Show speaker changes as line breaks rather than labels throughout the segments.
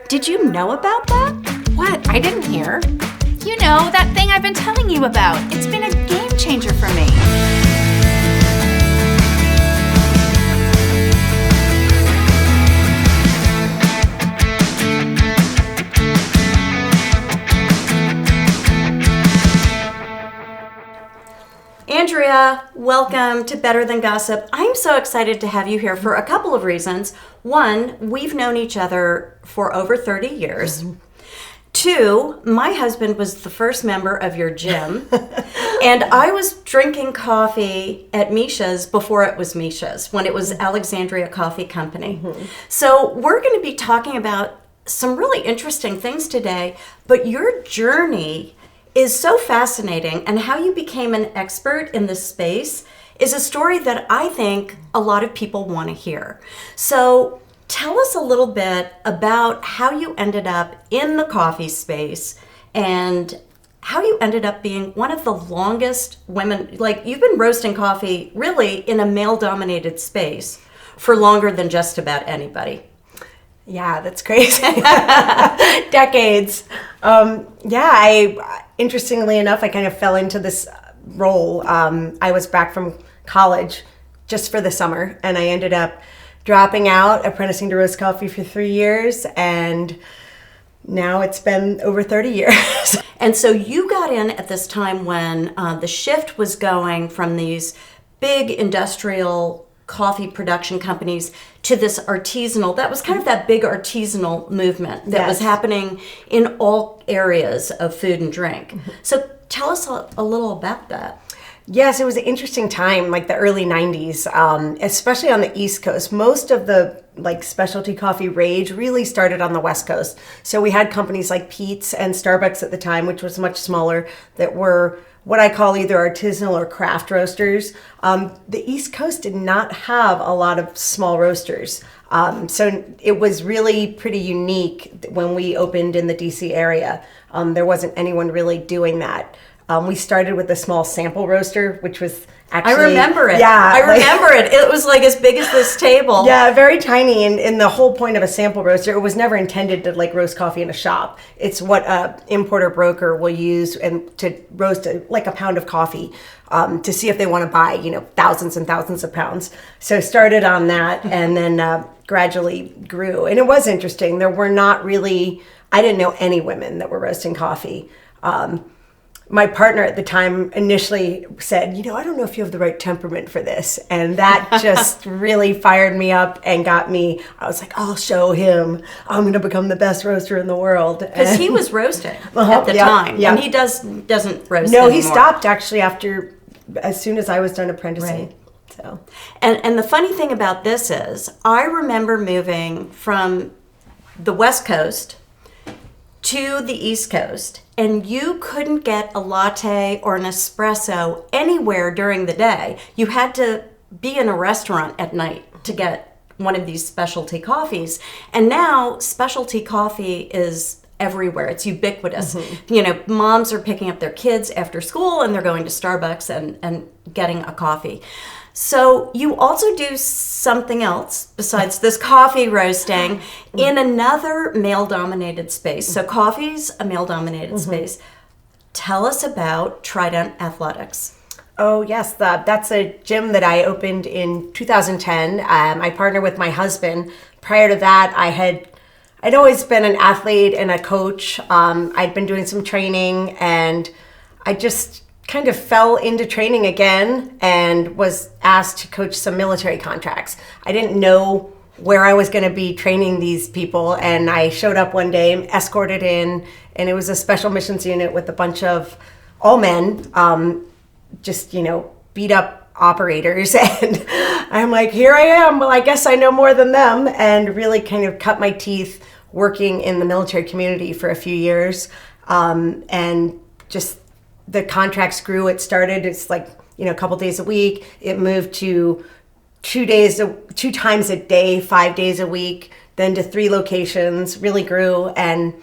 Did you know about that?
What? I didn't hear. You know, that thing I've been telling you about. It's been a game changer for me.
Andrea, welcome to Better Than Gossip. I'm so excited to have you here for a couple of reasons. One, we've known each other for over 30 years. Two, my husband was the first member of your gym, and I was drinking coffee at Misha's before it was Misha's, when it was Alexandria Coffee Company. So we're going to be talking about some really interesting things today, but your journey is so fascinating, and how you became an expert in this space is a story that I think a lot of people want to hear. So tell us a little bit about how you ended up in the coffee space and how you ended up being one of the longest women, like you've been roasting coffee really in a male-dominated space for longer than just about anybody.
Yeah, that's crazy. Decades. Interestingly enough, I kind of fell into this role. I was back from college just for the summer, and I ended up dropping out, apprenticing to roast coffee for 3 years, and now it's been over 30 years.
And so you got in at this time when the shift was going from these big industrial coffee production companies to this artisanal, that was kind of that big artisanal movement that was happening in all areas of food and drink. So tell us a little about that.
Yes, it was an interesting time, like the early 90s, especially on the East Coast. Most of the specialty coffee rage really started on the West Coast. So we had companies like Peet's and Starbucks at the time, which was much smaller, that were what I call either artisanal or craft roasters. The East Coast did not have a lot of small roasters. So it was really pretty unique when we opened in the DC area. There wasn't anyone really doing that. We started with a small sample roaster, which was actually...
I remember it.
Yeah.
I remember it. It was like as big as this table.
Yeah, very tiny. And the whole point of a sample roaster, it was never intended to roast coffee in a shop. It's what a importer broker will use and to roast a pound of coffee to see if they want to buy, thousands and thousands of pounds. So started on that and then gradually grew. And it was interesting. There were not really... I didn't know any women that were roasting coffee. My partner at the time initially said, I don't know if you have the right temperament for this. And that just really fired me up and got me, I was like, I'll show him. I'm going to become the best roaster in the world.
Because he was roasting at the time.
Yeah.
And he doesn't roast
No,
anymore.
he stopped actually as soon as I was done apprenticing.
Right.
So.
And the funny thing about this is, I remember moving from the West Coast to the East Coast, and you couldn't get a latte or an espresso anywhere during the day. You had to be in a restaurant at night to get one of these specialty coffees. And now specialty coffee is everywhere. It's ubiquitous. Moms are picking up their kids after school and they're going to Starbucks and getting a coffee. So you also do something else besides this coffee roasting in another male-dominated space. So coffee's a male-dominated space. Tell us about Trident Athletics.
Oh, yes. That's a gym that I opened in 2010. I partnered with my husband. Prior to that, I'd always been an athlete and a coach. I'd been doing some training, and I just kind of fell into training again and was asked to coach some military contracts. I didn't know where I was going to be training these people, and I showed up one day, escorted in, and it was a special missions unit with a bunch of all men, beat up operators. And I'm like, here I am. Well, I guess I know more than them, and really kind of cut my teeth working in the military community for a few years. And just the contracts grew. It's a couple days a week. It moved to 2 times a day, 5 days a week, then to 3 locations, really grew. And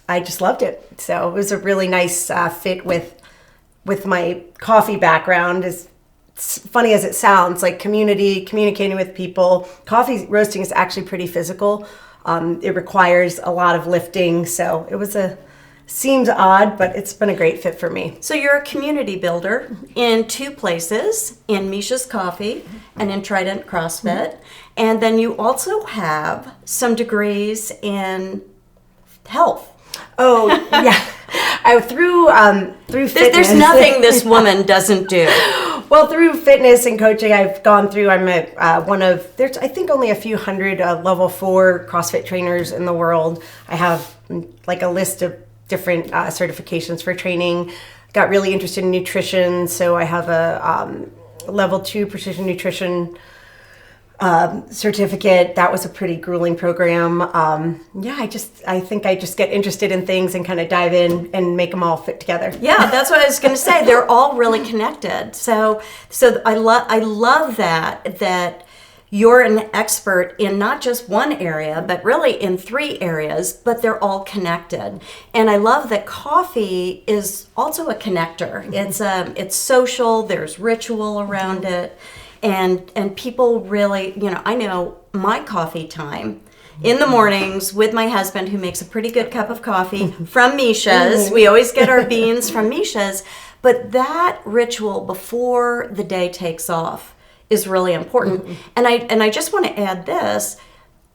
I just loved it. So it was a really nice fit with my coffee background. As funny as it sounds, like community, communicating with people. Coffee roasting is actually pretty physical. It requires a lot of lifting, so seems odd, but it's been a great fit for me.
So you're a community builder in two places, in Misha's Coffee and in Trident CrossFit. And then you also have some degrees in health.
Oh, yeah. Through fitness.
There's nothing this woman doesn't do.
Well, through fitness and coaching, I've gone through, I'm there's I think only a few hundred level 4 CrossFit trainers in the world. I have like a list of different certifications for training. Got really interested in nutrition, so I have a level 2 precision nutrition certificate. That was a pretty grueling program. I think I just get interested in things and kind of dive in and make them all fit together.
Yeah, that's what I was going to say. They're all really connected. So I love that you're an expert in not just one area, but really in 3 areas, but they're all connected. And I love that coffee is also a connector. It's social, there's ritual around it, and people really, I know my coffee time in the mornings with my husband, who makes a pretty good cup of coffee from Misha's. We always get our beans from Misha's, but that ritual before the day takes off is really important. And I just want to add this.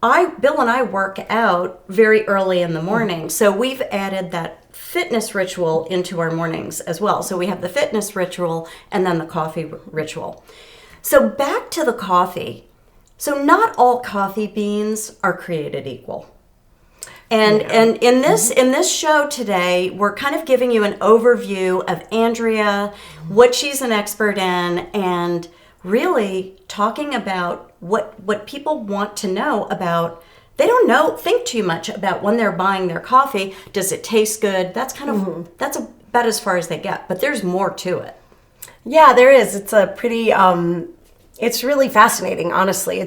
Bill and I work out very early in the morning. So we've added that fitness ritual into our mornings as well. So we have the fitness ritual and then the coffee ritual. So back to the coffee. So not all coffee beans are created equal. And in this show today, we're kind of giving you an overview of Andrea, what she's an expert in, and really talking about what people want to know about. They don't think too much about when they're buying their coffee. Does it taste good? That's kind of that's about as far as they get. But there's more to it.
Yeah, there is. It's a pretty it's really fascinating, honestly.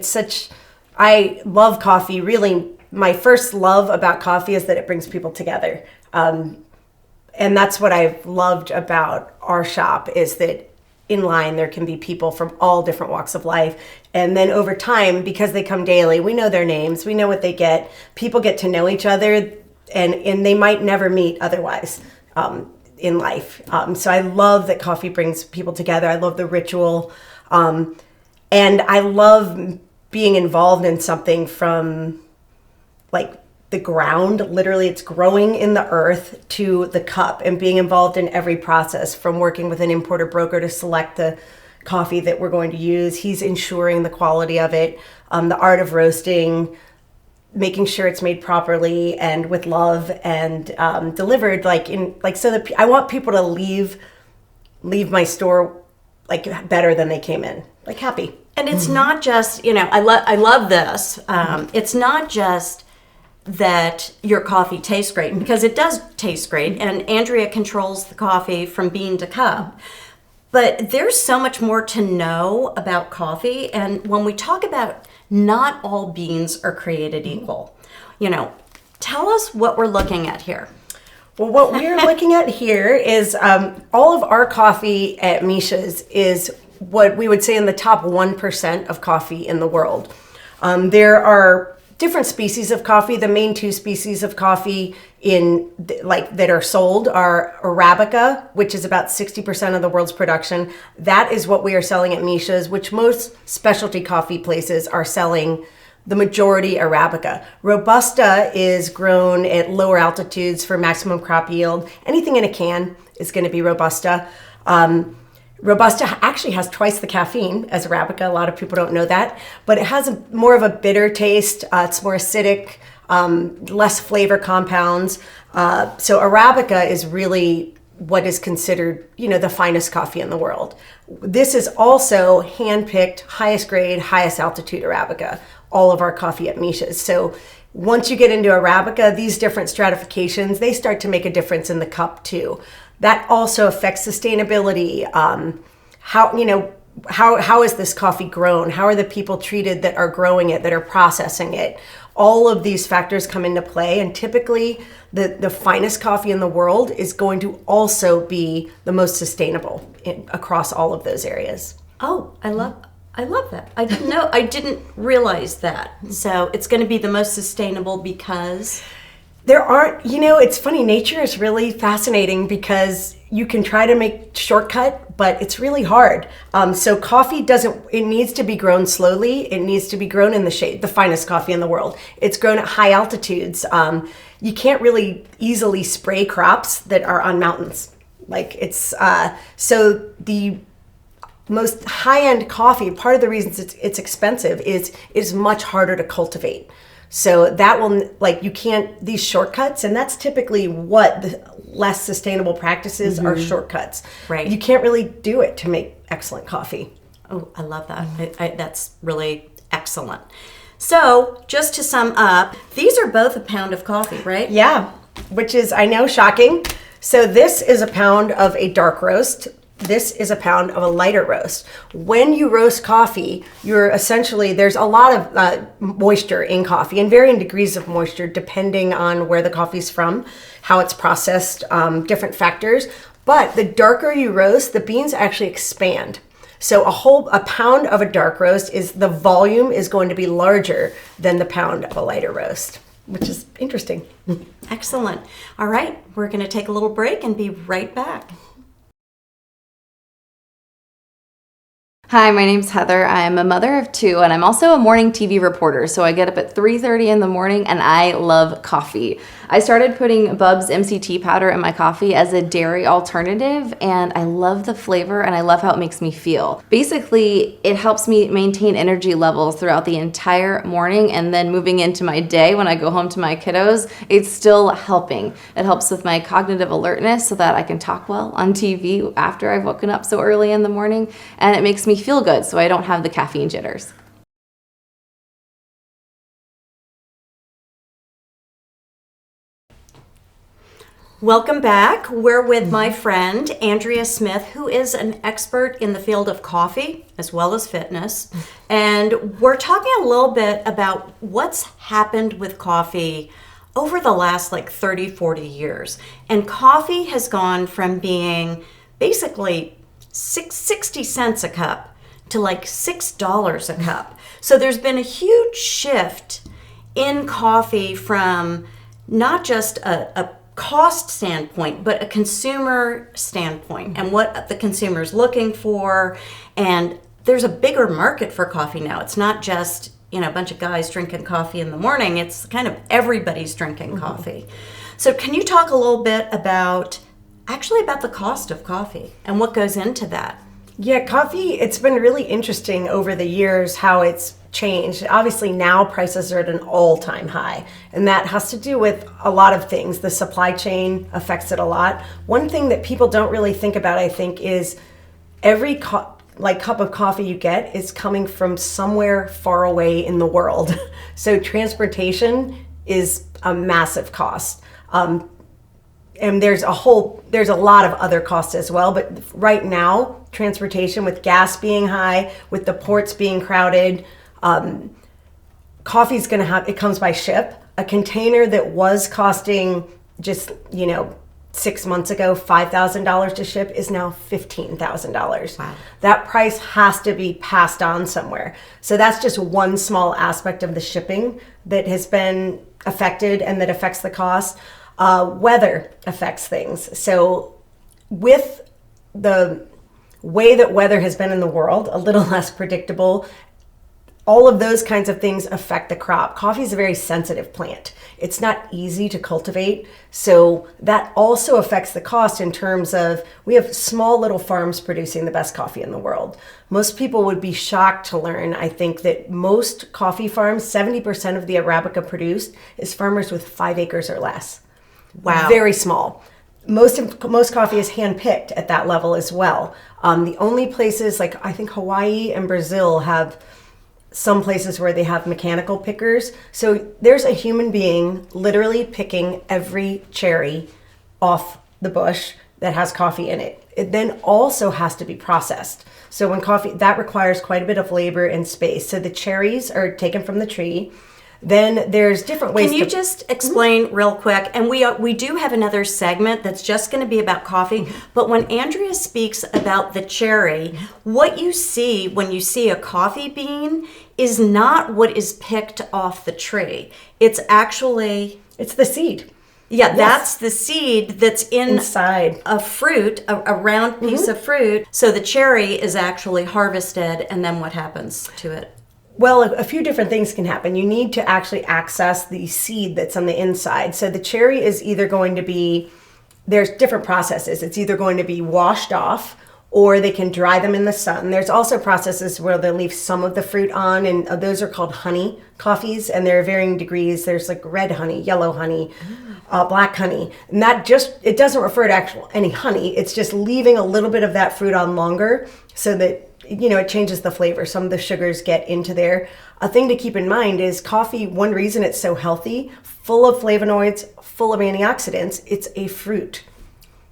I love coffee. Really, my first love about coffee is that it brings people together. And that's what I've loved about our shop, is that in line there can be people from all different walks of life, and then over time, because they come daily, we know their names, we know what they get. People get to know each other, and they might never meet otherwise in life. So I love that coffee brings people together. I love the ritual, and I love being involved in something from like the ground. Literally, it's growing in the earth to the cup, and being involved in every process, from working with an importer broker to select the coffee that we're going to use. He's ensuring the quality of it, the art of roasting, making sure it's made properly and with love, and delivered so that I want people to leave my store like better than they came in, like happy.
And it's not just, I love this. It's not just that your coffee tastes great, because it does taste great, and Andrea controls the coffee from bean to cup. But there's so much more to know about coffee, and when we talk about not all beans are created equal, tell us what we're looking at here.
Well, what we're looking at here is all of our coffee at Misha's is what we would say in the top 1% of coffee in the world. There are different species of coffee. The main 2 species of coffee that are sold are Arabica, which is about 60% of the world's production. That is what we are selling at Misha's, which most specialty coffee places are selling the majority Arabica. Robusta is grown at lower altitudes for maximum crop yield. Anything in a can is going to be Robusta. Robusta actually has twice the caffeine as Arabica. A lot of people don't know that, but it has more of a bitter taste. It's more acidic, less flavor compounds. So Arabica is really what is considered, the finest coffee in the world. This is also hand-picked, highest grade, highest altitude Arabica, all of our coffee at Misha's. So once you get into Arabica, these different stratifications, they start to make a difference in the cup too. That also affects sustainability. How is this coffee grown? How are the people treated that are growing it, that are processing it? All of these factors come into play, and typically the finest coffee in the world is going to also be the most sustainable across all of those areas.
Oh, I I love that. I didn't know. I didn't realize that. So it's going to be the most sustainable because
there aren't, it's funny. Nature is really fascinating because you can try to make shortcut, but it's really hard. So coffee it needs to be grown slowly. It needs to be grown in the shade, the finest coffee in the world. It's grown at high altitudes. You can't really easily spray crops that are on mountains. So the most high-end coffee, part of the reasons it's expensive is it's much harder to cultivate. So that will, you can't, these shortcuts, and that's typically what the less sustainable practices are, shortcuts.
Right.
You can't really do it to make excellent coffee.
Oh, I love that. That's really excellent. So just to sum up, these are both a pound of coffee, right?
Yeah, which is, I know, shocking. So this is a pound of a dark roast. This is a pound of a lighter roast. When you roast coffee, there's a lot of moisture in coffee and varying degrees of moisture depending on where the coffee's from, how it's processed, different factors. But the darker you roast, the beans actually expand. So a pound of a dark roast the volume is going to be larger than the pound of a lighter roast, which is interesting.
Excellent. All right, we're going to take a little break and be right back.
Hi, my name's Heather. I'm a mother of 2, and I'm also a morning TV reporter. So I get up at 3:30 in the morning, and I love coffee. I started putting Bub's MCT powder in my coffee as a dairy alternative, and I love the flavor, and I love how it makes me feel. Basically, it helps me maintain energy levels throughout the entire morning, and then moving into my day when I go home to my kiddos, it's still helping. It helps with my cognitive alertness so that I can talk well on TV after I've woken up so early in the morning, and it makes me feel good so I don't have the caffeine jitters.
Welcome back. We're with my friend Andrea Schmidt, who is an expert in the field of coffee as well as fitness. And we're talking a little bit about what's happened with coffee over the last 30, 40 years. And coffee has gone from being basically 60 cents a cup to $6 a cup. So there's been a huge shift in coffee from not just a cost standpoint, but a consumer standpoint and what the consumer's looking for. And there's a bigger market for coffee now. It's not just, a bunch of guys drinking coffee in the morning. It's kind of everybody's drinking coffee. So can you talk a little bit about the cost of coffee and what goes into that?
Yeah, coffee, it's been really interesting over the years how it's changed. Obviously now prices are at an all-time high, and that has to do with a lot of things. The supply chain affects it a lot. One thing that people don't really think about, I think, is every cup of coffee you get is coming from somewhere far away in the world. So transportation is a massive cost. And there's a lot of other costs as well, but right now, transportation with gas being high, with the ports being crowded, coffee's it comes by ship. A container that was costing just, 6 months ago, $5,000 to ship is now $15,000.
Wow.
That price has to be passed on somewhere. So that's just one small aspect of the shipping that has been affected and that affects the cost. Weather affects things. So with the way that weather has been in the world, a little less predictable, all of those kinds of things affect the crop. Coffee is a very sensitive plant. It's not easy to cultivate. So that also affects the cost in terms of, we have small little farms producing the best coffee in the world. Most people would be shocked to learn, I think, that most coffee farms, 70% of the Arabica produced is farmers with 5 acres or less.
Wow.
Very small. Most coffee is hand-picked at that level as well. The only places, I think Hawaii and Brazil have some places where they have mechanical pickers. So there's a human being literally picking every cherry off the bush that has coffee in it. It then also has to be processed. So that requires quite a bit of labor and space. So the cherries are taken from the tree. Then there's different ways.
Can you just explain real quick? And we do have another segment that's just going to be about coffee. But when Andrea speaks about the cherry, what you see when you see a coffee bean is not what is picked off the tree. It's actually...
It's the seed.
Yeah, that's the seed that's
inside
a fruit, a round piece of fruit. So the cherry is actually harvested, and then what happens to it?
Well, a few different things can happen. You need to actually access the seed that's on the inside. So the cherry is either going to be, there's different processes. It's either going to be washed off, or they can dry them in the sun. There's also processes where they'll leave some of the fruit on, and those are called honey coffees, and there are varying degrees. There's like red honey, yellow honey, black honey. And that just, it doesn't refer to any honey. It's just leaving a little bit of that fruit on longer so that, it changes the flavor. Some of the sugars get into there. A thing to keep in mind is coffee, one reason it's so healthy, full of flavonoids, full of antioxidants, it's a fruit.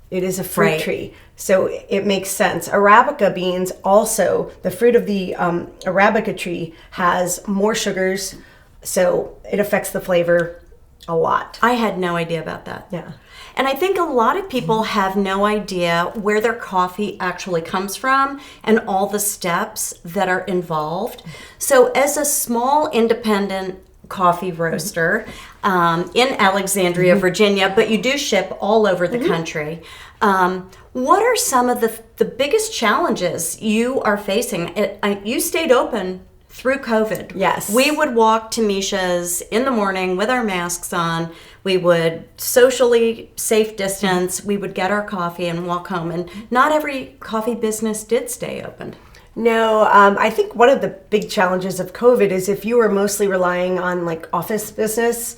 It is a fruit tree. So it makes sense. Arabica beans also, the fruit of the Arabica tree has more sugars, so it affects the flavor a lot.
I had no idea about that.
Yeah.
And I think a lot of people have no idea where their coffee actually comes from and all the steps that are involved. So as a small independent coffee roaster in Alexandria, Virginia, but you do ship all over the country, what are some of the biggest challenges you are facing? You stayed open through COVID.
Yes.
We would walk to Misha's in the morning with our masks on. We would socially safe distance. We would get our coffee and walk home. And not every coffee business did stay open.
No, I think one of the big challenges of COVID is if you were mostly relying on like office business,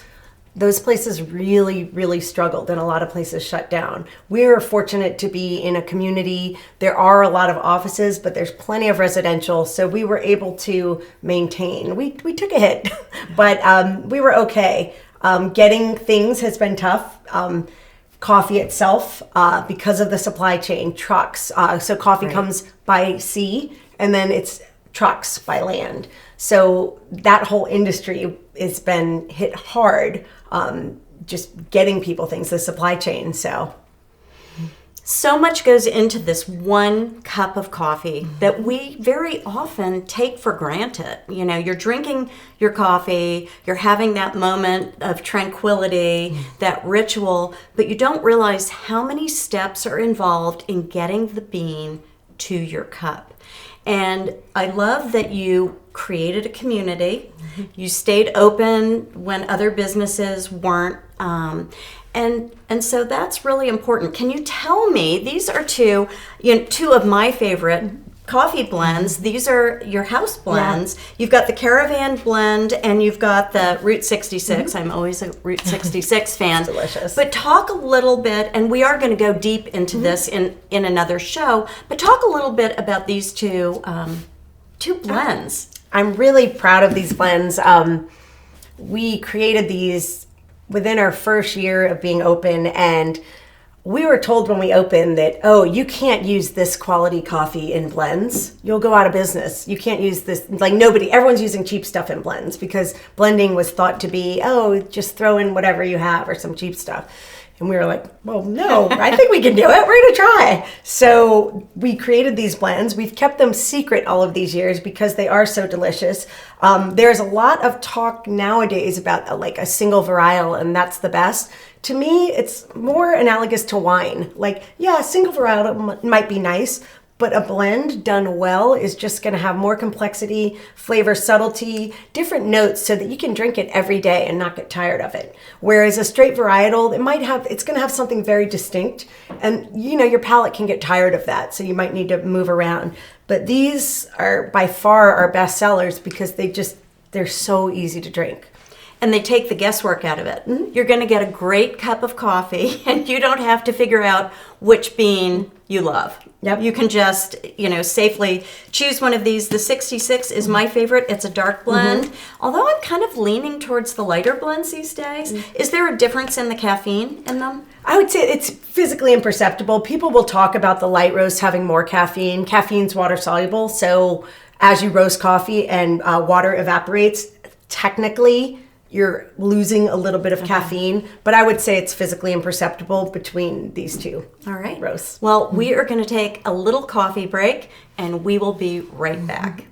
those places really, really struggled and a lot of places shut down. We are fortunate to be in a community. There are a lot of offices, but there's plenty of residential. So we were able to maintain. We took a hit, but we were okay. Getting things has been tough. Coffee itself, because of the supply chain, trucks. So coffee comes by sea and then it's trucks by land. So that whole industry has been hit hard, just getting people things, the supply chain.
So much goes into this one cup of coffee that we very often take for granted. You're drinking your coffee, you're having that moment of tranquility, that ritual, but you don't realize how many steps are involved in getting the bean to your cup. And I love that you created a community. You stayed open when other businesses weren't. And so that's really important. Can you tell me, these are two of my favorite coffee blends. These are your house blends. Yeah. You've got the Caravan blend and you've got the Route 66. I'm always a Route 66 fan.
It's delicious.
But talk a little bit, and we are going to go deep into this in another show, but talk a little bit about these two blends.
I'm really proud of these blends. We created these within our first year of being open, and we were told when we opened that, you can't use this quality coffee in blends. You'll go out of business. You can't use this, everyone's using cheap stuff in blends because blending was thought to be, just throw in whatever you have or some cheap stuff. And we were like, well, no, I think we can do it. We're going to try. So we created these blends. We've kept them secret all of these years because they are so delicious. There's a lot of talk nowadays about a single varietal, and that's the best. To me, it's more analogous to wine. A single varietal might be nice, but a blend done well is just going to have more complexity, flavor, subtlety, different notes so that you can drink it every day and not get tired of it. Whereas a straight varietal, it's going to have something very distinct, and your palate can get tired of that, so you might need to move around. But these are by far our best sellers because they're so easy to drink.
And they take the guesswork out of it. Mm-hmm. You're going to get a great cup of coffee, and you don't have to figure out which bean you love.
Yep.
You can just, safely choose one of these. The 66 is my favorite. It's a dark blend. Although I'm kind of leaning towards the lighter blends these days. Is there a difference in the caffeine in them?
I would say it's physically imperceptible. People will talk about the light roast having more caffeine. Caffeine's water soluble, so as you roast coffee and water evaporates, technically you're losing a little bit of caffeine, but I would say it's physically imperceptible between these two.
All right.
Roasts.
Well, we are going to take a little coffee break, and we will be right back.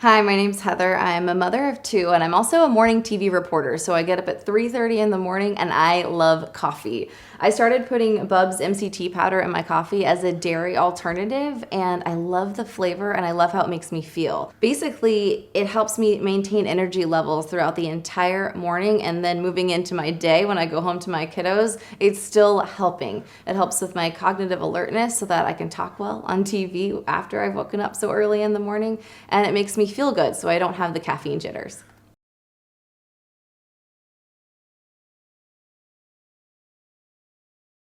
Hi, my name's Heather. I'm a mother of 2, and I'm also a morning TV reporter. So I get up at 3:30 in the morning, and I love coffee. I started putting Bub's MCT powder in my coffee as a dairy alternative, and I love the flavor, and I love how it makes me feel. Basically, it helps me maintain energy levels throughout the entire morning, and then moving into my day when I go home to my kiddos, it's still helping. It helps with my cognitive alertness so that I can talk well on TV after I've woken up so early in the morning, and it makes me feel good so I don't have the caffeine jitters.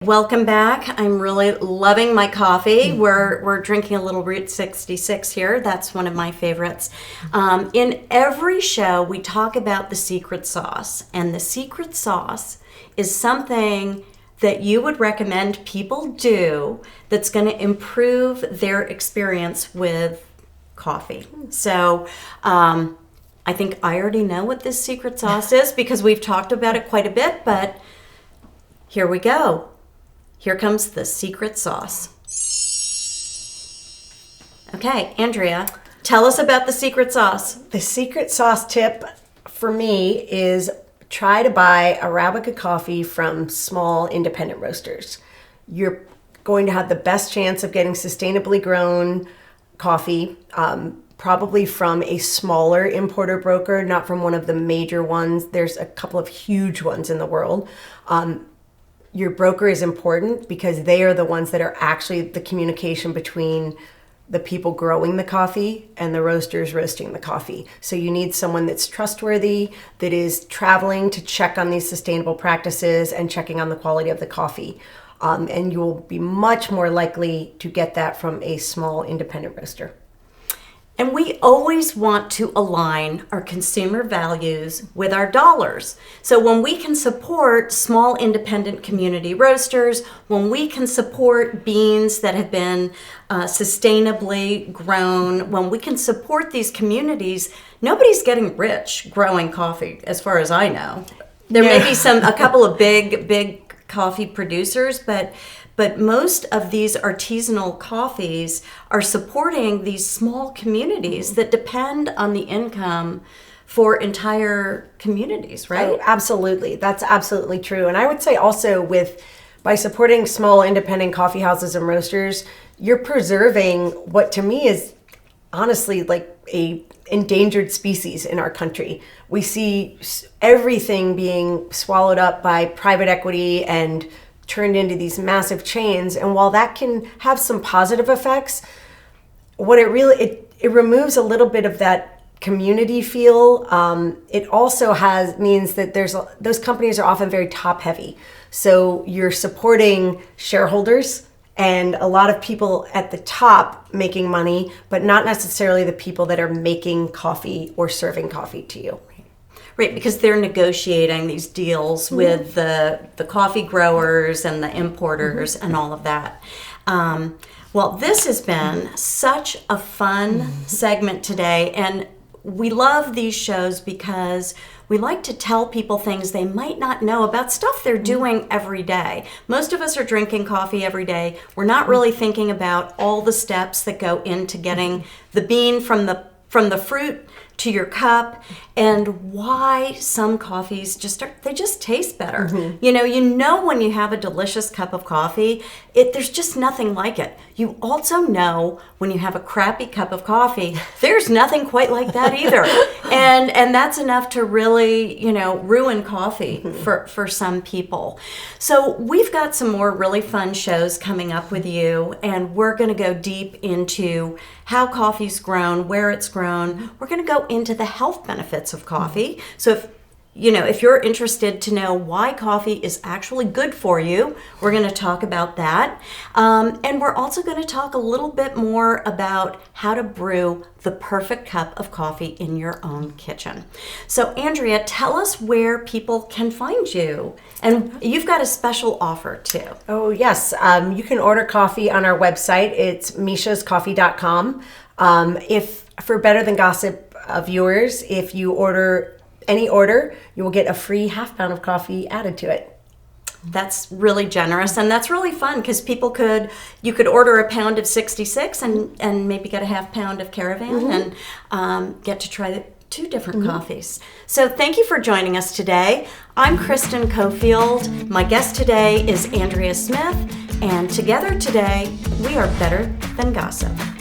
Welcome back. I'm really loving my coffee. We're drinking a little Route 66 here. That's one of my favorites. In every show, we talk about the secret sauce. And the secret sauce is something that you would recommend people do that's going to improve their experience with coffee. So I think I already know what this secret sauce is because we've talked about it quite a bit, but here we go. Here comes the secret sauce. Okay, Andrea, tell us about the secret sauce.
The secret sauce tip for me is try to buy Arabica coffee from small independent roasters. You're going to have the best chance of getting sustainably grown coffee, probably from a smaller importer broker, not from one of the major ones. There's a couple of huge ones in the world. Your broker is important because they are the ones that are actually the communication between the people growing the coffee and the roasters roasting the coffee. So you need someone that's trustworthy, that is traveling to check on these sustainable practices and checking on the quality of the coffee. And you will be much more likely to get that from a small independent roaster.
And we always want to align our consumer values with our dollars. So when we can support small independent community roasters, when we can support beans that have been sustainably grown, when we can support these communities, nobody's getting rich growing coffee, as far as I know. There may be a couple of big coffee producers, but most of these artisanal coffees are supporting these small communities that depend on the income for entire communities, right?
Oh, absolutely. That's absolutely true. And I would say also by supporting small independent coffee houses and roasters, you're preserving what to me is honestly like a endangered species in our country. We see everything being swallowed up by private equity and turned into these massive chains. And while that can have some positive effects, what it removes a little bit of that community feel. It also means that those companies are often very top heavy. So you're supporting shareholders and a lot of people at the top making money, but not necessarily the people that are making coffee or serving coffee to you.
Right, because they're negotiating these deals with the coffee growers and the importers and all of that. Well, this has been such a fun segment today, and we love these shows because we like to tell people things they might not know about stuff they're doing every day. Most of us are drinking coffee every day. We're not really thinking about all the steps that go into getting the bean from the fruit to your cup, and why some coffees just taste better. You know when you have a delicious cup of coffee, there's just nothing like it. You also know when you have a crappy cup of coffee, there's nothing quite like that either. And that's enough to really, ruin coffee for some people. So we've got some more really fun shows coming up with you, and we're going to go deep into how coffee's grown, where it's grown. We're going to go into the health benefits of coffee. So if you're interested to know why coffee is actually good for you, we're going to talk about that. And we're also going to talk a little bit more about how to brew the perfect cup of coffee in your own kitchen. So Andrea, tell us where people can find you. And you've got a special offer too.
Oh, yes. You can order coffee on our website. It's mishascoffee.com. If for Better Than Gossip viewers, if you order any order, you will get a free half pound of coffee added to it.
That's really generous, and that's really fun because you could order a pound of 66 and maybe get a half pound of Caravan and get to try the 2 different coffees. So thank you for joining us today. I'm Kristen Coffield. My guest today is Andrea Schmidt, and together today we are Better Than Gossip.